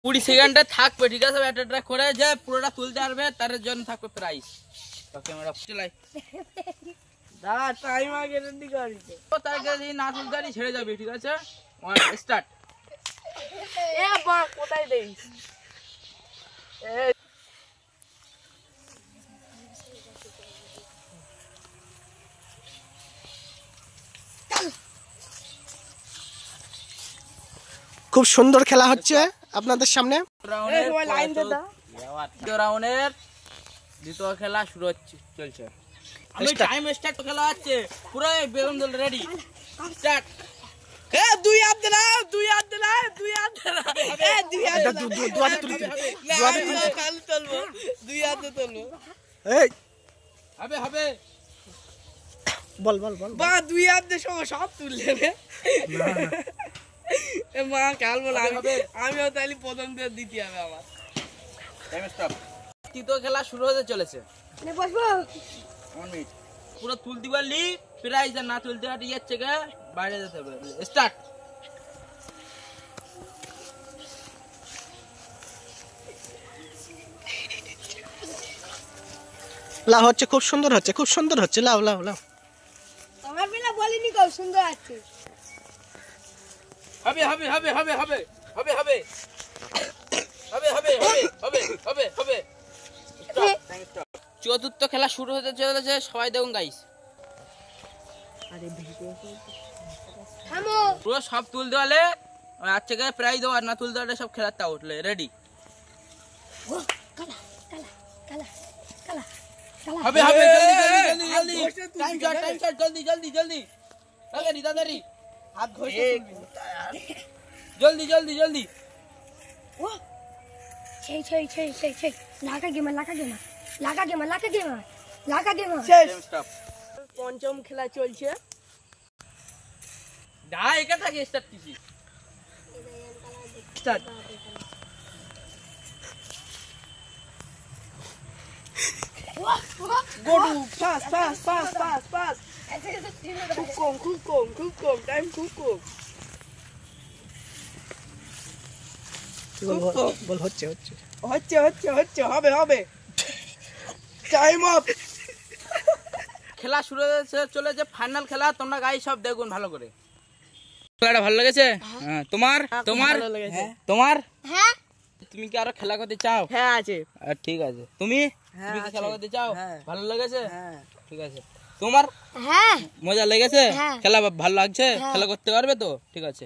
20 সেকেন্ডে থাকবে, ঠিক আছে? এটা করে যে পুরোটা তুলতে পারবে তার জন্য থাকবে প্রাইস। ক্যামেরা চলাই দাদা টাইম আগে রেডি করি তো, তার যদি না তুলতে পারি ছেড়ে যাবি, ঠিক আছে? স্টার্ট। এ বা কোথায় দেই খুব সুন্দর খেলা হচ্ছে আপনাদের সামনে। রাউন্ডের দ্বিতীয় খেলা শুরু হচ্ছে, চলছে। আমি টাইম স্টার্ট খেলা হচ্ছে, পুরো বেলুন দল রেডি, স্টার্ট। এ দুই হাত দে না, দুই হাত দে না, দুই হাত দে না, এ দুই হাত দে, দুই হাত তুলতে, দুই হাত তুলতে, কাল তুলবো, দুই হাত তুলবো। এই হবে হবে, বল বল বল বা দুই হাত দে সব তুললে রে। এ মা কাল বল, আমিও তাইলে প্রথম দিয়ে দিতে হবে আমার। Time stop. তৃতীয় খেলা শুরু হতে চলেছে। নে বসবো 1 মিনিট। পুরো তুলতে পারলি প্রাইজ, আর না তুলতে পারলি এর থেকে বাইরে যেতে হবে। স্টার্ট। লাভ হচ্ছে, খুব সুন্দর হচ্ছে, খুব সুন্দর হচ্ছে। লাভ লাভ লাভ। আমার বিনা বলিনি খুব সুন্দর আছে। হবে হবে হবে হবে হবে হবে হবে হবে হবে হবে হবে হবে। চতুর্থ খেলা শুরু হতে চলেছে, সবাই দেখুন গাইস। আরে ভিডিও থামো, পুরো সব তুলতে পারলে আজ থেকে প্রাইজ দেবো, আর না তুলতে পারলে সব খেলাটা উঠলে। রেডি? হবে হবে, জলদি জলদি জলদি, টাইম শট, জলদি জলদি জলদি, তাড়াতাড়ি তাড়াতাড়ি, হাত ঘষে জলদি জলদি জলদি। ও সেই সেই সেই সেই সেই লাগা গেমা শেষ। স্টপ। পঞ্চম খেলা চলছে। যা একা থাকে, স্টার্ট দিছি। স্টার্ট। গোডু fast fast fast fast fast, খুব কম টাইম, খুব কম। বল হচ্ছে হচ্ছে হচ্ছে হচ্ছে হচ্ছে, হবে হবে, টাইম আপ। খেলা শুরু হতে চলেছে, ফাইনাল খেলা। তোমরা গাইস সব দেখুন ভালো করে। খেলাটা ভালো লেগেছে? হ্যাঁ। তোমার তোমার তোমার হ্যাঁ তুমি কি আরো খেলা করতে চাও? হ্যাঁ আছে। ঠিক আছে। তুমি তুমি কি খেলা করতে চাও? হ্যাঁ। ভালো লেগেছে? হ্যাঁ। ঠিক আছে। তোমার হ্যাঁ মজা লেগেছে? হ্যাঁ। খেলা ভালো লাগছে? হ্যাঁ। খেলা করতে পারবে তো? ঠিক আছে।